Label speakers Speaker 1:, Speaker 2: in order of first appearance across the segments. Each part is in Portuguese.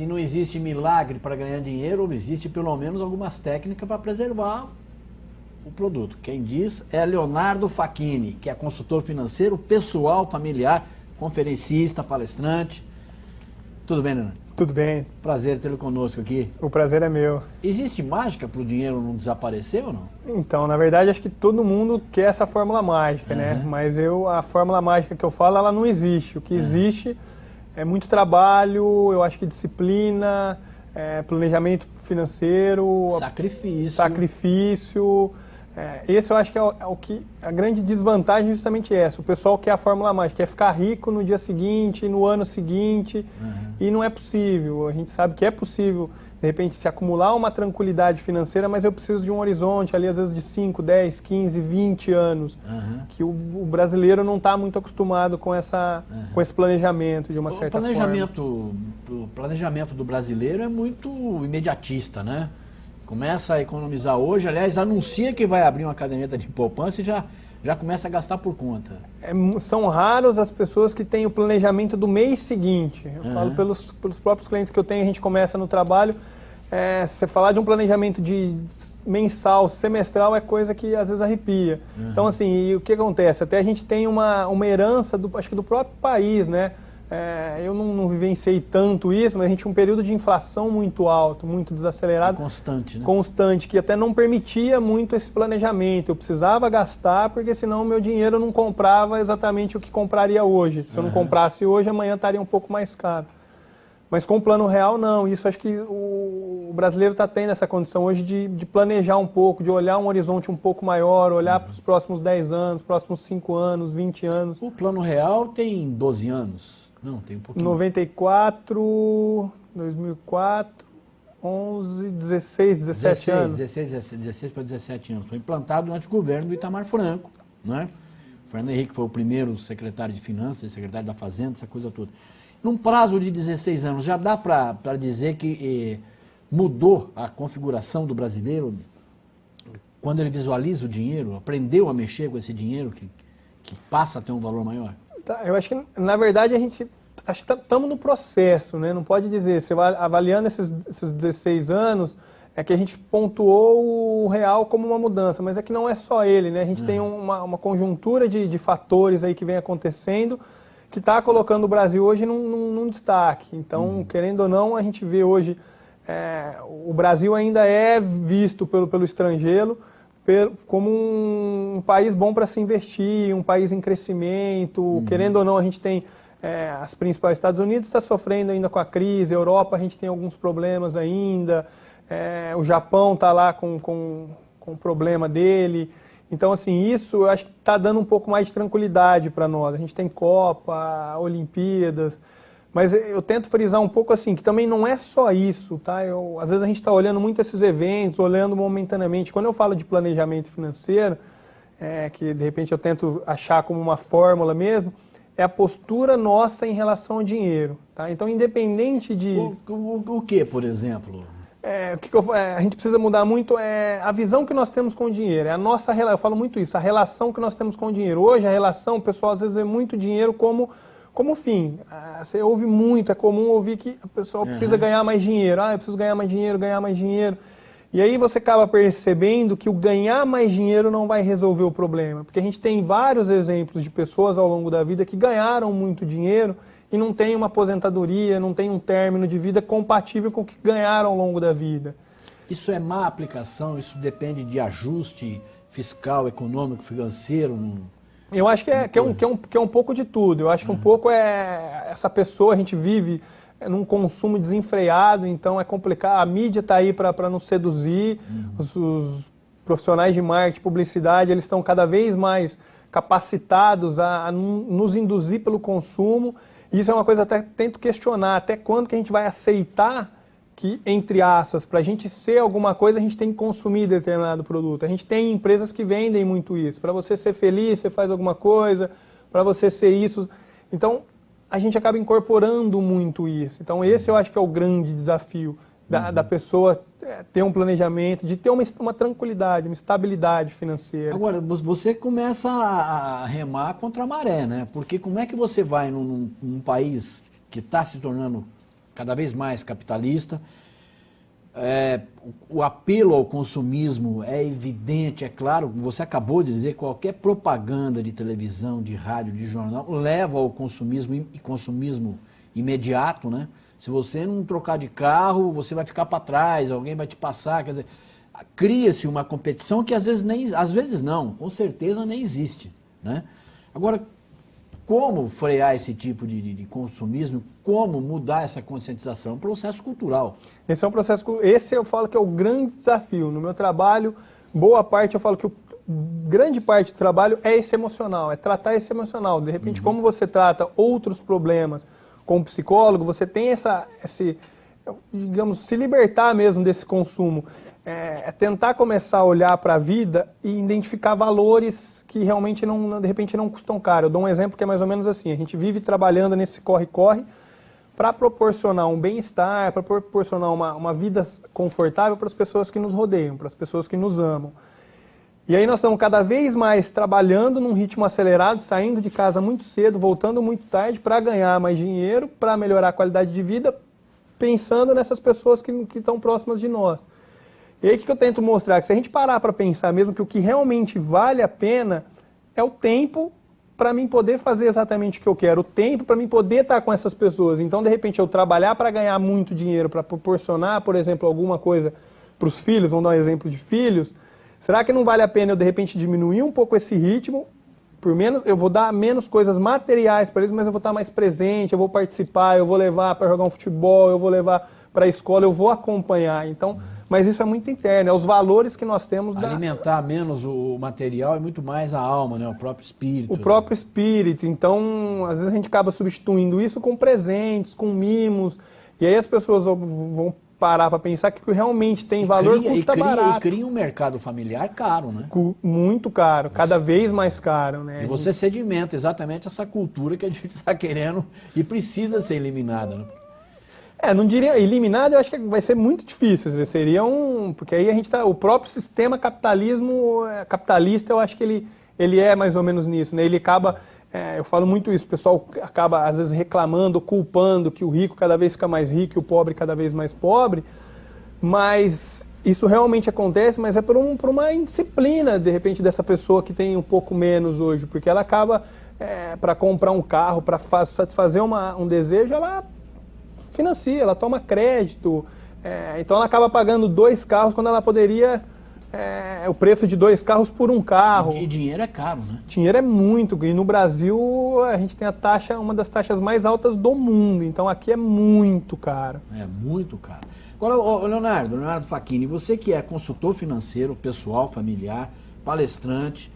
Speaker 1: se não existe milagre para ganhar dinheiro, existe pelo menos algumas técnicas para preservar o produto. Quem diz é Leonardo Facchini, que é consultor financeiro, pessoal, familiar, conferencista, palestrante. Tudo bem, Leonardo?
Speaker 2: Tudo bem.
Speaker 1: Prazer tê-lo conosco aqui.
Speaker 2: O prazer é meu.
Speaker 1: Existe mágica para o dinheiro não desaparecer ou não?
Speaker 2: Então, na verdade, acho que todo mundo quer essa fórmula mágica, né? Mas a fórmula mágica que eu falo, ela não existe. O que existe é muito trabalho, eu acho que disciplina, planejamento financeiro, sacrifício. Esse eu acho que é o que a grande desvantagem é justamente essa. O pessoal quer a fórmula mágica, quer ficar rico no dia seguinte, no ano seguinte, e não é possível. A gente sabe que é possível, de repente, se acumular uma tranquilidade financeira, mas eu preciso de um horizonte ali, às vezes, de 5, 10, 15, 20 anos, que o brasileiro não está muito acostumado com esse planejamento, de uma certa forma.
Speaker 1: O planejamento do brasileiro é muito imediatista, né? Começa a economizar hoje, aliás, anuncia que vai abrir uma caderneta de poupança e já começa a gastar por conta.
Speaker 2: São raros as pessoas que têm o planejamento do mês seguinte. Eu falo pelos próprios clientes que eu tenho, a gente começa no trabalho. Você falar de um planejamento de mensal, semestral, é coisa que às vezes arrepia. Então, assim, o que acontece? Até a gente tem uma herança, acho que do próprio país, né? Eu não vivenciei tanto isso, mas a gente tinha um período de inflação muito alto, muito desacelerado.
Speaker 1: Constante, né?
Speaker 2: Constante, que até não permitia muito esse planejamento. Eu precisava gastar, porque senão o meu dinheiro não comprava exatamente o que compraria hoje. Se eu não comprasse hoje, amanhã estaria um pouco mais caro. Mas com o plano real, não. Isso acho que o brasileiro está tendo essa condição hoje de planejar um pouco, de olhar um horizonte um pouco maior, olhar para os próximos 10 anos, próximos 5 anos, 20 anos.
Speaker 1: O plano real tem 12 anos. Não, tem um pouquinho.
Speaker 2: 94, 2004, 11, 16, 17 anos.
Speaker 1: 16 para 17 anos. Foi implantado durante o governo do Itamar Franco, né? O Fernando Henrique foi o primeiro secretário de Finanças, secretário da Fazenda, essa coisa toda. Num prazo de 16 anos, já dá para dizer que mudou a configuração do brasileiro quando ele visualiza o dinheiro, aprendeu a mexer com esse dinheiro que passa a ter um valor maior?
Speaker 2: Eu acho que, na verdade, estamos no processo, né? Não pode dizer, você vai avaliando esses 16 anos, é que a gente pontuou o real como uma mudança, mas é que não é só ele, né? A gente tem uma conjuntura de fatores aí que vem acontecendo, que está colocando o Brasil hoje num destaque. Então, querendo ou não, a gente vê hoje, o Brasil ainda é visto pelo estrangeiro como um país bom para se investir, um país em crescimento. Querendo ou não, a gente tem as principais. Estados Unidos está sofrendo ainda com a crise, a Europa a gente tem alguns problemas ainda, o Japão está lá com o problema dele. Então, assim, isso eu acho que está dando um pouco mais de tranquilidade para nós. A gente tem Copa, Olimpíadas, mas eu tento frisar um pouco assim, que também não é só isso, tá? Às vezes a gente está olhando muito esses eventos, olhando momentaneamente. Quando eu falo de planejamento financeiro, que de repente eu tento achar como uma fórmula mesmo, é a postura nossa em relação ao dinheiro, tá? Então, independente de...
Speaker 1: O que, por exemplo?
Speaker 2: A gente precisa mudar muito a visão que nós temos com o dinheiro, a nossa relação. Eu falo muito isso, a relação que nós temos com o dinheiro. Hoje, a relação, o pessoal às vezes vê muito dinheiro como fim. Você ouve muito, é comum ouvir que o pessoal precisa ganhar mais dinheiro. Eu preciso ganhar mais dinheiro, ganhar mais dinheiro. E aí você acaba percebendo que o ganhar mais dinheiro não vai resolver o problema. Porque a gente tem vários exemplos de pessoas ao longo da vida que ganharam muito dinheiro e não tem uma aposentadoria, não tem um término de vida compatível com o que ganharam ao longo da vida.
Speaker 1: Isso é má aplicação? Isso depende de ajuste fiscal, econômico, financeiro?
Speaker 2: Eu acho que é um pouco de tudo. Eu acho que um pouco essa pessoa, a gente vive num consumo desenfreado, então é complicado. A mídia está aí para nos seduzir. Os profissionais de marketing, publicidade, eles estão cada vez mais capacitados a nos induzir pelo consumo. Isso é uma coisa que eu até tento questionar, até quando que a gente vai aceitar que, entre aspas, para a gente ser alguma coisa, a gente tem que consumir determinado produto. A gente tem empresas que vendem muito isso. Para você ser feliz, você faz alguma coisa, para você ser isso. Então, a gente acaba incorporando muito isso. Então, esse eu acho que é o grande desafio da pessoa ter um planejamento, de ter uma tranquilidade, uma estabilidade financeira.
Speaker 1: Agora, você começa a remar contra a maré, né? Porque como é que você vai num país que está se tornando cada vez mais capitalista. O apelo ao consumismo é evidente, é claro, você acabou de dizer, qualquer propaganda de televisão, de rádio, de jornal, leva ao consumismo e consumismo imediato, né? Se você não trocar de carro, você vai ficar para trás, alguém vai te passar, quer dizer, cria-se uma competição que às vezes não, com certeza nem existe, né? Agora, como frear esse tipo de consumismo, como mudar essa conscientização? É um processo cultural.
Speaker 2: Esse é um processo, esse eu falo que é o grande desafio. No meu trabalho, boa parte eu falo que grande parte do trabalho é esse emocional, é tratar esse emocional. De repente, como você trata outros problemas com o psicólogo, você tem digamos, se libertar mesmo desse consumo. É tentar começar a olhar para a vida e identificar valores que realmente, de repente, não custam caro. Eu dou um exemplo que é mais ou menos assim. A gente vive trabalhando nesse corre-corre para proporcionar um bem-estar, para proporcionar uma vida confortável para as pessoas que nos rodeiam, para as pessoas que nos amam. E aí nós estamos cada vez mais trabalhando num ritmo acelerado, saindo de casa muito cedo, voltando muito tarde para ganhar mais dinheiro, para melhorar a qualidade de vida, pensando nessas pessoas que estão próximas de nós. E aí o que eu tento mostrar? Que se a gente parar para pensar mesmo que o que realmente vale a pena é o tempo para mim poder fazer exatamente o que eu quero, o tempo para mim poder estar com essas pessoas. Então, de repente, eu trabalhar para ganhar muito dinheiro, para proporcionar, por exemplo, alguma coisa para os filhos, vamos dar um exemplo de filhos, será que não vale a pena eu, de repente, diminuir um pouco esse ritmo? Por menos, eu vou dar menos coisas materiais para eles, mas eu vou estar mais presente, eu vou participar, eu vou levar para jogar um futebol, eu vou levar para a escola, eu vou acompanhar. Então, mas isso é muito interno, é os valores que nós temos.
Speaker 1: Alimentar menos o material e muito mais a alma, né? O próprio espírito.
Speaker 2: O próprio espírito. Então, às vezes a gente acaba substituindo isso com presentes, com mimos, e aí as pessoas vão parar para pensar que realmente tem valor, custa barato.
Speaker 1: E cria um mercado familiar caro, né?
Speaker 2: Muito caro, cada vez mais caro, né?
Speaker 1: E você sedimenta exatamente essa cultura que a gente está querendo e precisa ser eliminada, né?
Speaker 2: Não diria eliminado, eu acho que vai ser muito difícil, seria porque aí a gente o próprio sistema capitalista, eu acho que ele é mais ou menos nisso, né? Ele acaba, eu falo muito isso, o pessoal acaba às vezes reclamando, culpando que o rico cada vez fica mais rico e o pobre cada vez mais pobre, mas isso realmente acontece, mas é por uma indisciplina, de repente, dessa pessoa que tem um pouco menos hoje, porque ela acaba, para comprar um carro, para satisfazer um desejo, ela financia, ela toma crédito, então ela acaba pagando 2 carros quando ela poderia, o preço de 2 carros por um carro.
Speaker 1: E dinheiro é caro, né?
Speaker 2: Dinheiro é muito, e no Brasil a gente tem uma das taxas mais altas do mundo, então aqui é muito caro.
Speaker 1: É muito caro. Agora, Leonardo Facchini, você que é consultor financeiro, pessoal, familiar, palestrante,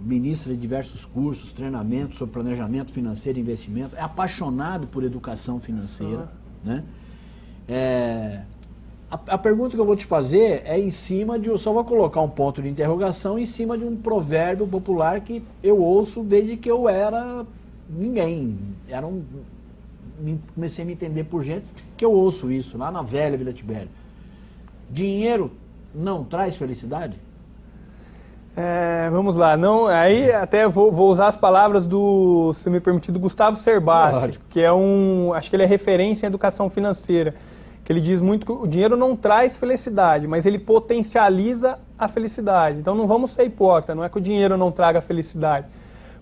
Speaker 1: ministra de diversos cursos, treinamentos sobre planejamento financeiro e investimento, é apaixonado por educação financeira, né? A pergunta que eu vou te fazer é em cima eu só vou colocar um ponto de interrogação em cima de um provérbio popular que eu ouço desde que eu era ninguém. Comecei a me entender por gente que eu ouço isso, lá na velha Vila Tibério. Dinheiro não traz felicidade?
Speaker 2: Vamos lá, aí até vou usar as palavras se me permitir, do Gustavo Cerbasi, que acho que ele é referência em educação financeira, que ele diz muito que o dinheiro não traz felicidade, mas ele potencializa a felicidade. Então não vamos ser hipócritas, não é que o dinheiro não traga felicidade,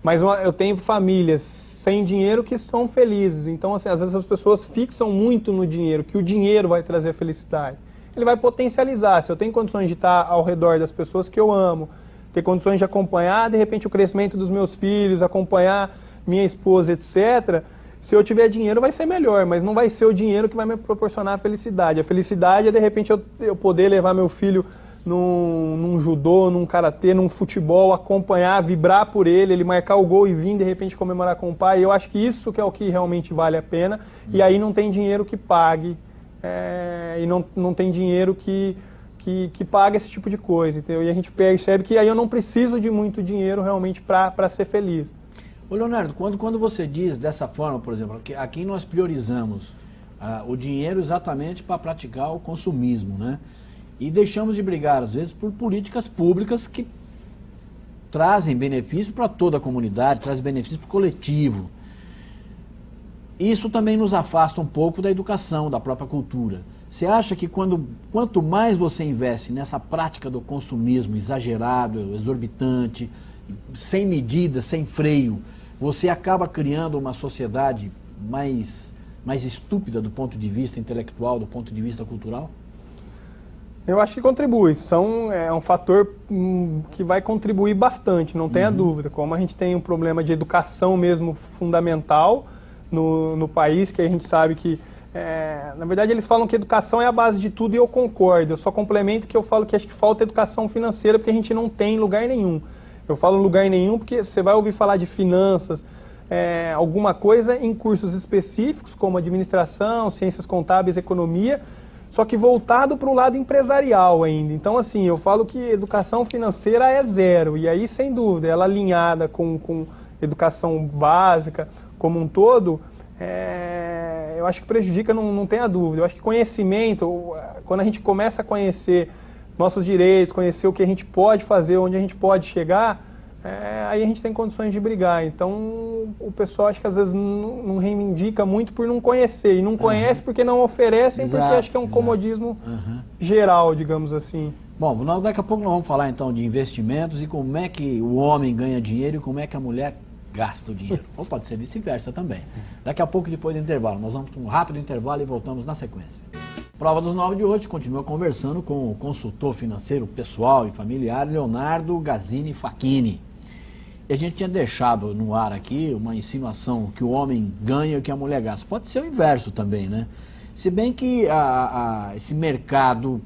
Speaker 2: mas eu tenho famílias sem dinheiro que são felizes, então assim, às vezes as pessoas fixam muito no dinheiro, que o dinheiro vai trazer felicidade. Ele vai potencializar, se eu tenho condições de estar ao redor das pessoas que eu amo, ter condições de acompanhar, de repente, o crescimento dos meus filhos, acompanhar minha esposa, etc. Se eu tiver dinheiro, vai ser melhor, mas não vai ser o dinheiro que vai me proporcionar a felicidade. A felicidade é, de repente, eu poder levar meu filho num judô, num karatê, num futebol, acompanhar, vibrar por ele marcar o gol e vir, de repente, comemorar com o pai. Eu acho que isso que é o que realmente vale a pena. E aí não tem dinheiro que pague, e não tem dinheiro que paga esse tipo de coisa, entendeu? E a gente percebe que aí eu não preciso de muito dinheiro realmente para ser feliz.
Speaker 1: Ô Leonardo, quando você diz dessa forma, por exemplo, que aqui nós priorizamos o dinheiro exatamente para praticar o consumismo, né? E deixamos de brigar, às vezes, por políticas públicas que trazem benefício para toda a comunidade, trazem benefício para o coletivo. Isso também nos afasta um pouco da educação, da própria cultura. Você acha que quanto mais você investe nessa prática do consumismo exagerado, exorbitante, sem medida, sem freio, você acaba criando uma sociedade mais estúpida do ponto de vista intelectual, do ponto de vista cultural?
Speaker 2: Eu acho que contribui. É um fator que vai contribuir bastante, não tenha dúvida. Como a gente tem um problema de educação mesmo fundamental no país, que a gente sabe que, na verdade, eles falam que educação é a base de tudo e eu concordo. Eu só complemento que eu falo que acho que falta educação financeira porque a gente não tem em lugar nenhum. Eu falo lugar nenhum porque você vai ouvir falar de finanças, alguma coisa em cursos específicos, como administração, ciências contábeis, economia, só que voltado para o lado empresarial ainda. Então, assim, eu falo que educação financeira é zero. E aí, sem dúvida, ela alinhada com educação básica como um todo, eu acho que prejudica, não tenha dúvida. Eu acho que conhecimento, quando a gente começa a conhecer nossos direitos, conhecer o que a gente pode fazer, onde a gente pode chegar, aí a gente tem condições de brigar. Então, o pessoal acho que às vezes não reivindica muito por não conhecer. E não conhece porque não oferecem, porque acho que é um comodismo geral, digamos assim.
Speaker 1: Bom, daqui a pouco nós vamos falar então de investimentos e como é que o homem ganha dinheiro e como é que a mulher gasta o dinheiro. Ou pode ser vice-versa também. Daqui a pouco, depois do intervalo. Nós vamos para um rápido intervalo e voltamos na sequência. Prova dos 9 de hoje continua conversando com o consultor financeiro pessoal e familiar Leonardo Gazzini Facchini. E a gente tinha deixado no ar aqui uma insinuação que o homem ganha e que a mulher gasta. Pode ser o inverso também, né? Se bem que esse mercado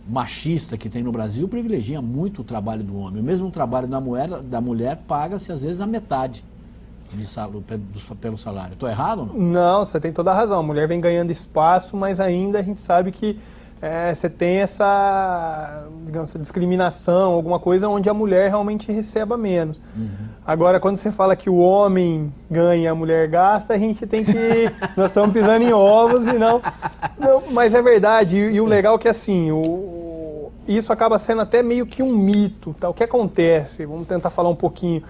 Speaker 1: machista que tem no Brasil privilegia muito o trabalho do homem. O mesmo trabalho da mulher paga-se às vezes a metade pelo salário. Estou errado ou não?
Speaker 2: Não, você tem toda a razão. A mulher vem ganhando espaço, mas ainda a gente sabe que você tem digamos, essa discriminação, alguma coisa onde a mulher realmente receba menos. Agora, quando você fala que o homem ganha e a mulher gasta, a gente tem que... nós estamos pisando em ovos e não... Mas é verdade, e o legal é que assim, isso acaba sendo até meio que um mito. Tá? O que acontece? Vamos tentar falar um pouquinho.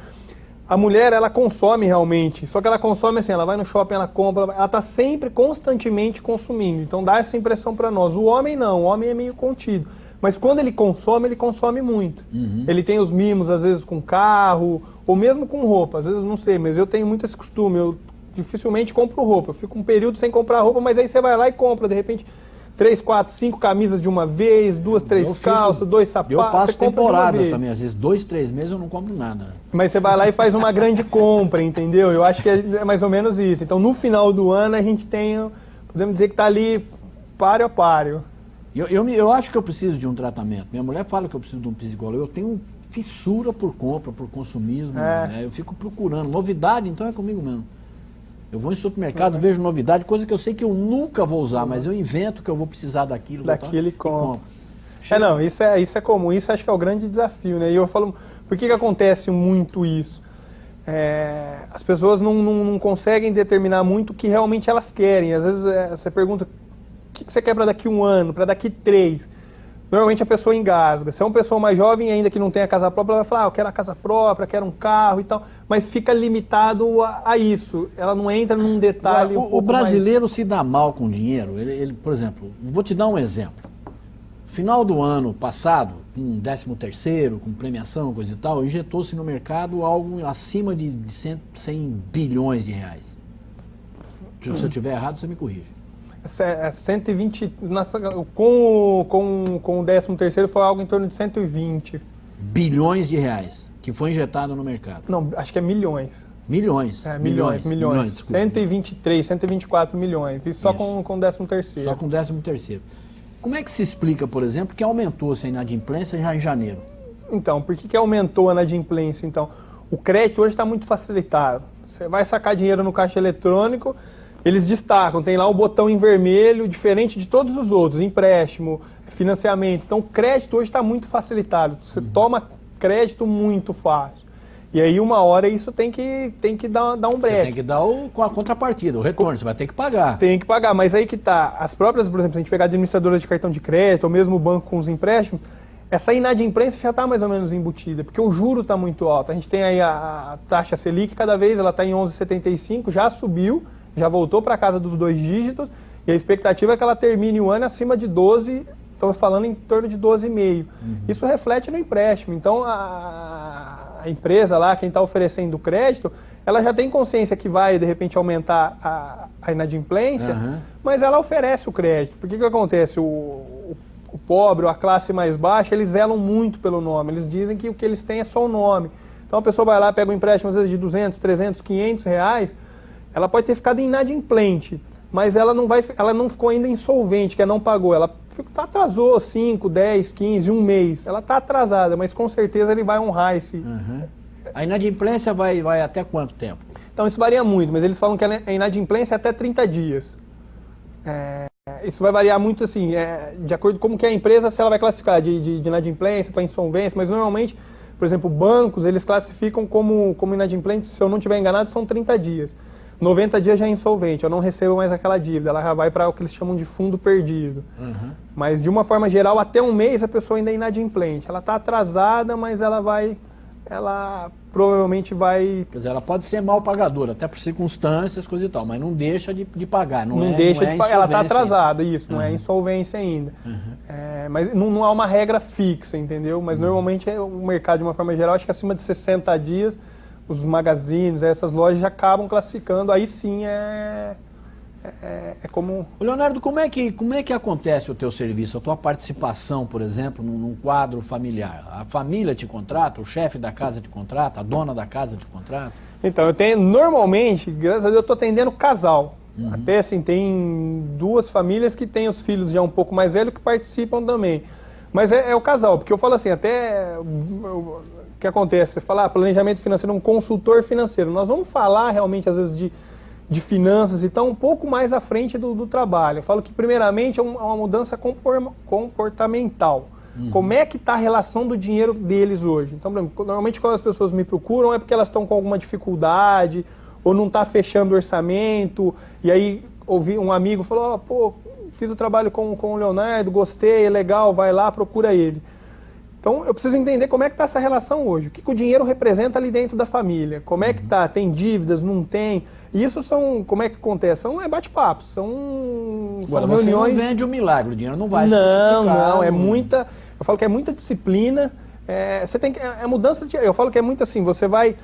Speaker 2: A mulher, ela consome realmente, só que ela consome assim, ela vai no shopping, ela compra, ela está sempre, constantemente consumindo. Então dá essa impressão para nós. O homem não, o homem é meio contido. Mas quando ele consome muito. Ele tem os mimos, às vezes, com carro, ou mesmo com roupa. Às vezes, não sei, mas eu tenho muito esse costume. Eu dificilmente compro roupa. Eu fico um período sem comprar roupa, mas aí você vai lá e compra, de repente... 3, 4, 5 camisas de uma vez, 2, 3 calças, 2 sapatos.
Speaker 1: Eu passo temporadas também, às vezes 2, 3 meses eu não compro nada.
Speaker 2: Mas você vai lá e faz uma grande compra, entendeu? Eu acho que é mais ou menos isso. Então no final do ano a gente tem, podemos dizer que está ali páreo a páreo.
Speaker 1: Eu acho que eu preciso de um tratamento. Minha mulher fala que eu preciso de um psicólogo. Eu tenho fissura por compra, por consumismo. Né? Eu fico procurando. Novidade, então é comigo mesmo. Eu vou em supermercado, vejo novidade, coisa que eu sei que eu nunca vou usar, mas eu invento que eu vou precisar daquilo.
Speaker 2: Daquilo e compro. Não, isso é comum, isso acho que é o grande desafio, né? E eu falo, por que acontece muito isso? As pessoas não conseguem determinar muito o que realmente elas querem. Às vezes você pergunta, o que você quer para daqui 1 ano, para daqui 3? Normalmente a pessoa engasga. Se é uma pessoa mais jovem ainda que não tem a casa própria, ela vai falar, eu quero a casa própria, quero um carro e tal. Mas fica limitado a isso. Ela não entra num detalhe.
Speaker 1: Agora, o brasileiro se dá mal com dinheiro. Ele, por exemplo, vou te dar um exemplo. Final do ano passado, com 13º, com premiação, coisa e tal, injetou-se no mercado algo acima de 100 bilhões de reais. Se eu estiver errado, você me corrige.
Speaker 2: 120, com o 13º foi algo em torno de 120
Speaker 1: bilhões de reais que foi injetado no mercado.
Speaker 2: Não, acho que é milhões.
Speaker 1: Milhões.
Speaker 2: Milhões. 123, 124 milhões. Isso só com o 13º.
Speaker 1: Só com o 13º. Como é que se explica, por exemplo, que aumentou-se a inadimplência já em janeiro?
Speaker 2: Então, por que aumentou a inadimplência? Então, o crédito hoje está muito facilitado. Você vai sacar dinheiro no caixa eletrônico, eles destacam, tem lá o botão em vermelho, diferente de todos os outros, empréstimo, financiamento. Então, o crédito hoje está muito facilitado. Você toma crédito muito fácil. E aí, uma hora, isso tem que dar um break.
Speaker 1: Você tem que dar a contrapartida, o retorno, você vai ter que pagar.
Speaker 2: Tem que pagar, mas aí que tá. As próprias, por exemplo, se a gente pegar administradoras de cartão de crédito, ou mesmo o banco com os empréstimos, essa inadimplência já está mais ou menos embutida, porque o juro está muito alto. A gente tem aí a taxa Selic, cada vez ela está em 11,75, já subiu, já voltou para casa dos 2 dígitos, e a expectativa é que ela termine o ano acima de 12, estamos falando em torno de 12,5. Isso reflete no empréstimo. Então, a empresa lá, quem está oferecendo o crédito, ela já tem consciência que vai, de repente, aumentar a inadimplência, mas ela oferece o crédito. Porque que acontece? O pobre, ou a classe mais baixa, eles zelam muito pelo nome. Eles dizem que o que eles têm é só o nome. Então, a pessoa vai lá, pega um empréstimo, às vezes, de 200, 300, 500 reais, ela pode ter ficado inadimplente, mas ela não ficou ainda insolvente, que não pagou. Ela atrasou 5, 10, 15, um mês. Ela está atrasada, mas com certeza ele vai honrar esse...
Speaker 1: A inadimplência vai até quanto tempo?
Speaker 2: Então isso varia muito, mas eles falam que a inadimplência é até 30 dias. Isso vai variar muito assim, de acordo com como que a empresa, se ela vai classificar de inadimplência para insolvência, mas normalmente, por exemplo, bancos, eles classificam como inadimplentes, se eu não estiver enganado, são 30 dias. 90 dias já é insolvente, eu não recebo mais aquela dívida, ela já vai para o que eles chamam de fundo perdido. Mas de uma forma geral, até um mês a pessoa ainda é inadimplente. Ela está atrasada, mas ela provavelmente vai...
Speaker 1: Quer dizer, ela pode ser mal pagadora, até por circunstâncias, coisa e tal, mas não deixa de pagar. Não
Speaker 2: deixa de pagar, ela está atrasada, isso, não é insolvência ainda. Mas não há uma regra fixa, entendeu? Mas normalmente o mercado, de uma forma geral, acho que acima de 60 dias, os magazines, essas lojas já acabam classificando, aí sim é como...
Speaker 1: Leonardo, como é que acontece o teu serviço, a tua participação, por exemplo, num quadro familiar? A família te contrata, o chefe da casa te contrata, a dona da casa te contrata?
Speaker 2: Então, eu tenho, normalmente, graças a Deus, eu estou atendendo casal. Até assim, tem 2 famílias que têm os filhos já um pouco mais velhos que participam também. Mas é o casal, porque eu falo assim, o que acontece? Você fala, planejamento financeiro, um consultor financeiro. Nós vamos falar realmente, às vezes, de finanças e tal, um pouco mais à frente do trabalho. Eu falo que, primeiramente, é uma mudança comportamental. Como é que está a relação do dinheiro deles hoje? Então, por exemplo, normalmente, quando as pessoas me procuram, é porque elas estão com alguma dificuldade, ou não está fechando o orçamento, e aí ouvi um amigo falou, pô, fiz o trabalho com o Leonardo, gostei, é legal, vai lá, procura ele. Então, eu preciso entender como é que está essa relação hoje. O que o dinheiro representa ali dentro da família. Como é que está? Tem dívidas? Não tem? E isso como é que acontece? São bate-papos, são
Speaker 1: reuniões... Você não vende um milagre, o dinheiro não vai se multiplicar.
Speaker 2: Não, é muita... Eu falo que é muita disciplina. Você tem que... mudança de... Eu falo que é muito assim, você vai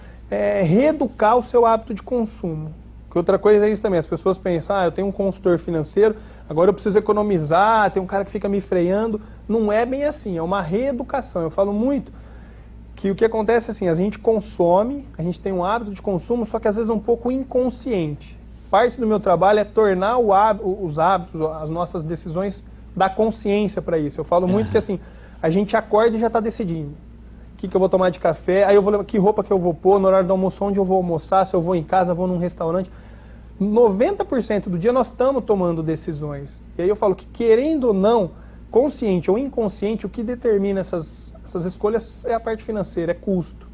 Speaker 2: reeducar o seu hábito de consumo. Que outra coisa é isso também, as pessoas pensam, eu tenho um consultor financeiro, agora eu preciso economizar, tem um cara que fica me freando. Não é bem assim, é uma reeducação. Eu falo muito que o que acontece é assim, a gente consome, a gente tem um hábito de consumo, só que às vezes é um pouco inconsciente. Parte do meu trabalho é tornar os hábitos, as nossas decisões, dar consciência para isso. Eu falo muito que assim, a gente acorda e já está decidindo. O que eu vou tomar de café, aí eu vou levar que roupa que eu vou pôr, no horário do almoço, onde eu vou almoçar, se eu vou em casa, vou num restaurante. 90% do dia nós estamos tomando decisões. E aí eu falo que, querendo ou não, consciente ou inconsciente, o que determina essas escolhas é a parte financeira, é custo.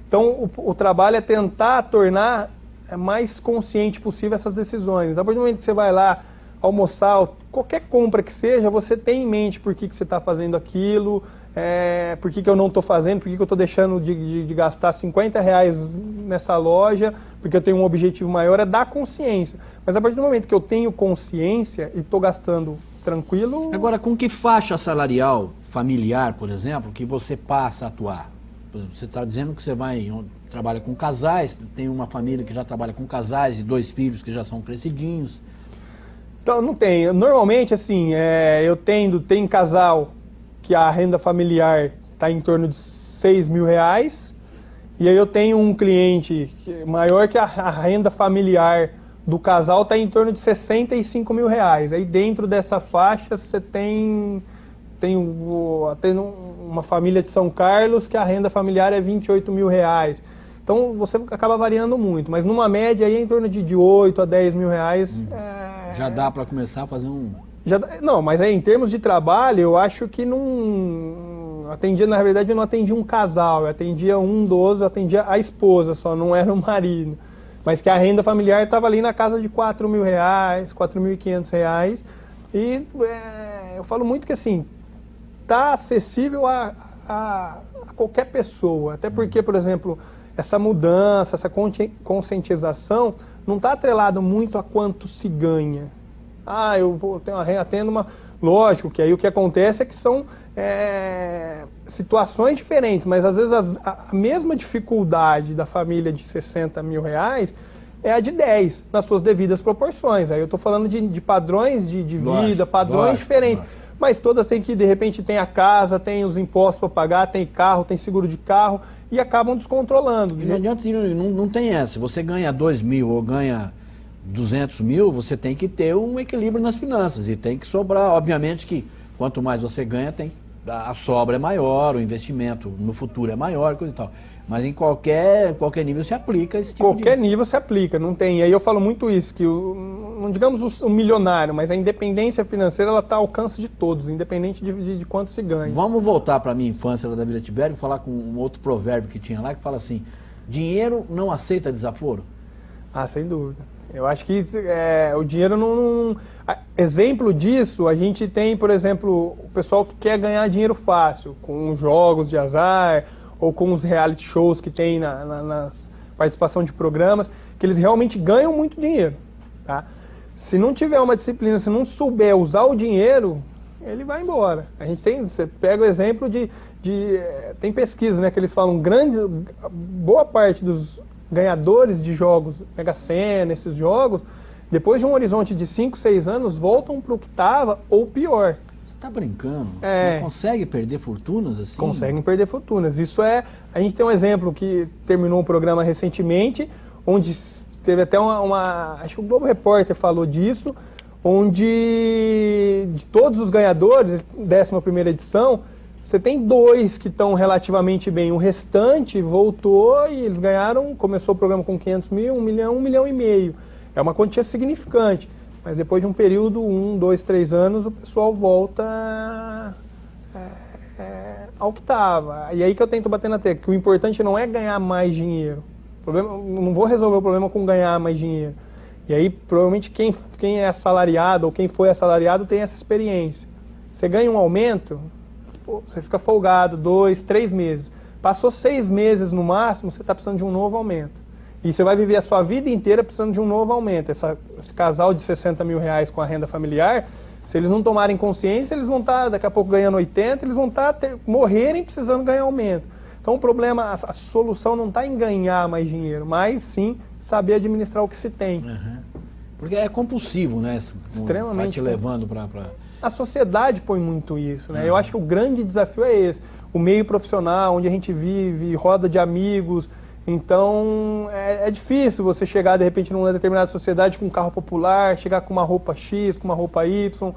Speaker 2: Então, o trabalho é tentar tornar mais consciente possível essas decisões. Então, a partir do momento que você vai lá almoçar, qualquer compra que seja, você tem em mente por que você está fazendo aquilo, por que eu não estou fazendo, por que eu estou deixando de gastar 50 reais nessa loja, porque eu tenho um objetivo maior, é dar consciência. Mas a partir do momento que eu tenho consciência e estou gastando tranquilo...
Speaker 1: Agora, com que faixa salarial familiar, por exemplo, que você passa a atuar? Por exemplo, você está dizendo que você trabalha com casais, tem uma família que já trabalha com casais e 2 filhos que já são crescidinhos.
Speaker 2: Então, não tem. Normalmente, assim, tem casal que a renda familiar está em torno de 6 mil reais, e aí eu tenho um cliente maior que a renda familiar do casal está em torno de 65 mil reais. Aí dentro dessa faixa você tem uma família de São Carlos que a renda familiar é 28 mil reais. Então você acaba variando muito, mas numa média aí é em torno de 8 a 10 mil reais.
Speaker 1: Já dá para começar a fazer um...
Speaker 2: Não, mas aí em termos de trabalho, eu acho que não... Na verdade eu não atendia um casal, eu atendia um idoso, eu atendia a esposa só, não era o marido. Mas que a renda familiar estava ali na casa de 4 mil reais, 4.500 reais. E eu falo muito que assim, está acessível a qualquer pessoa. Até porque, por exemplo, essa mudança, essa conscientização não está atrelado muito a quanto se ganha. Ah, eu vou ter uma renda, tendo uma... Lógico que aí o que acontece é que são situações diferentes, mas às vezes a mesma dificuldade da família de 60 mil reais é a de 10, nas suas devidas proporções. Aí eu estou falando de padrões de vida, padrões diferentes. Mas todas têm que, de repente, tem a casa, tem os impostos para pagar, tem carro, tem seguro de carro e acabam descontrolando.
Speaker 1: E não adianta, não tem essa. Se você ganha 2 mil ou ganha 200 mil, você tem que ter um equilíbrio nas finanças e tem que sobrar. Obviamente que quanto mais você ganha, a sobra é maior, o investimento no futuro é maior, coisa e tal. Mas em qualquer nível se aplica esse tipo
Speaker 2: Qualquer nível se aplica, não tem. E aí eu falo muito isso, que não digamos o milionário, mas a independência financeira ela está ao alcance de todos, independente de quanto se ganha.
Speaker 1: Vamos voltar para a minha infância lá da Vila Tibério e falar com um outro provérbio que tinha lá, que fala assim, dinheiro não aceita desaforo?
Speaker 2: Ah, sem dúvida. Eu acho que o dinheiro não... Exemplo disso, a gente tem, por exemplo, o pessoal que quer ganhar dinheiro fácil, com jogos de azar, ou com os reality shows que tem nas participação de programas, que eles realmente ganham muito dinheiro. Tá? Se não tiver uma disciplina, se não souber usar o dinheiro, ele vai embora. A gente você pega o exemplo tem pesquisas, né, que eles falam, boa parte dos ganhadores de jogos, Mega Sena, esses jogos, depois de um horizonte de 5, 6 anos, voltam para o que estava ou pior.
Speaker 1: Você está brincando? Não consegue perder fortunas assim?
Speaker 2: Conseguem perder fortunas. Isso a gente tem um exemplo que terminou um programa recentemente, onde teve até acho que o Globo Repórter falou disso, onde de todos os ganhadores, 11ª edição, você tem 2 que estão relativamente bem. O restante voltou e eles ganharam, começou o programa com 500 mil, 1 milhão, 1,5 milhão. É uma quantia significante. Mas depois de um período, 1, 2, 3 anos, o pessoal volta ao que estava. E aí que eu tento bater na tecla, que o importante não é ganhar mais dinheiro. Não vou resolver o problema com ganhar mais dinheiro. E aí, provavelmente, quem é assalariado ou quem foi assalariado tem essa experiência. Você ganha um aumento, você fica folgado 2, 3 meses. Passou 6 meses no máximo, você está precisando de um novo aumento. E você vai viver a sua vida inteira precisando de um novo aumento. Esse casal de 60 mil reais com a renda familiar, se eles não tomarem consciência, eles vão estar daqui a pouco ganhando 80, eles vão morrerem precisando ganhar aumento. Então o problema, a solução não está em ganhar mais dinheiro, mas sim saber administrar o que se tem.
Speaker 1: Uhum. Porque é compulsivo, né?
Speaker 2: Extremamente.
Speaker 1: Vai te levando para...
Speaker 2: A sociedade põe muito isso, né? Eu acho que o grande desafio é esse. O meio profissional, onde a gente vive, roda de amigos. Então, é difícil você chegar, de repente, numa determinada sociedade com um carro popular, chegar com uma roupa X, com uma roupa Y.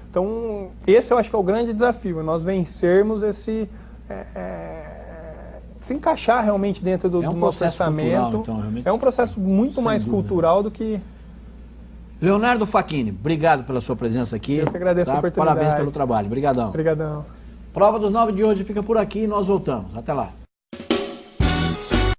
Speaker 2: Então, esse eu acho que é o grande desafio, nós vencermos esse... se encaixar realmente dentro do nosso pensamento. Então, é um processo muito mais cultural do que...
Speaker 1: Leonardo Facchini, obrigado pela sua presença aqui.
Speaker 2: Eu que agradeço a oportunidade.
Speaker 1: Parabéns pelo trabalho. Obrigadão.
Speaker 2: Obrigadão.
Speaker 1: Prova dos 9 de hoje fica por aqui e nós voltamos. Até lá.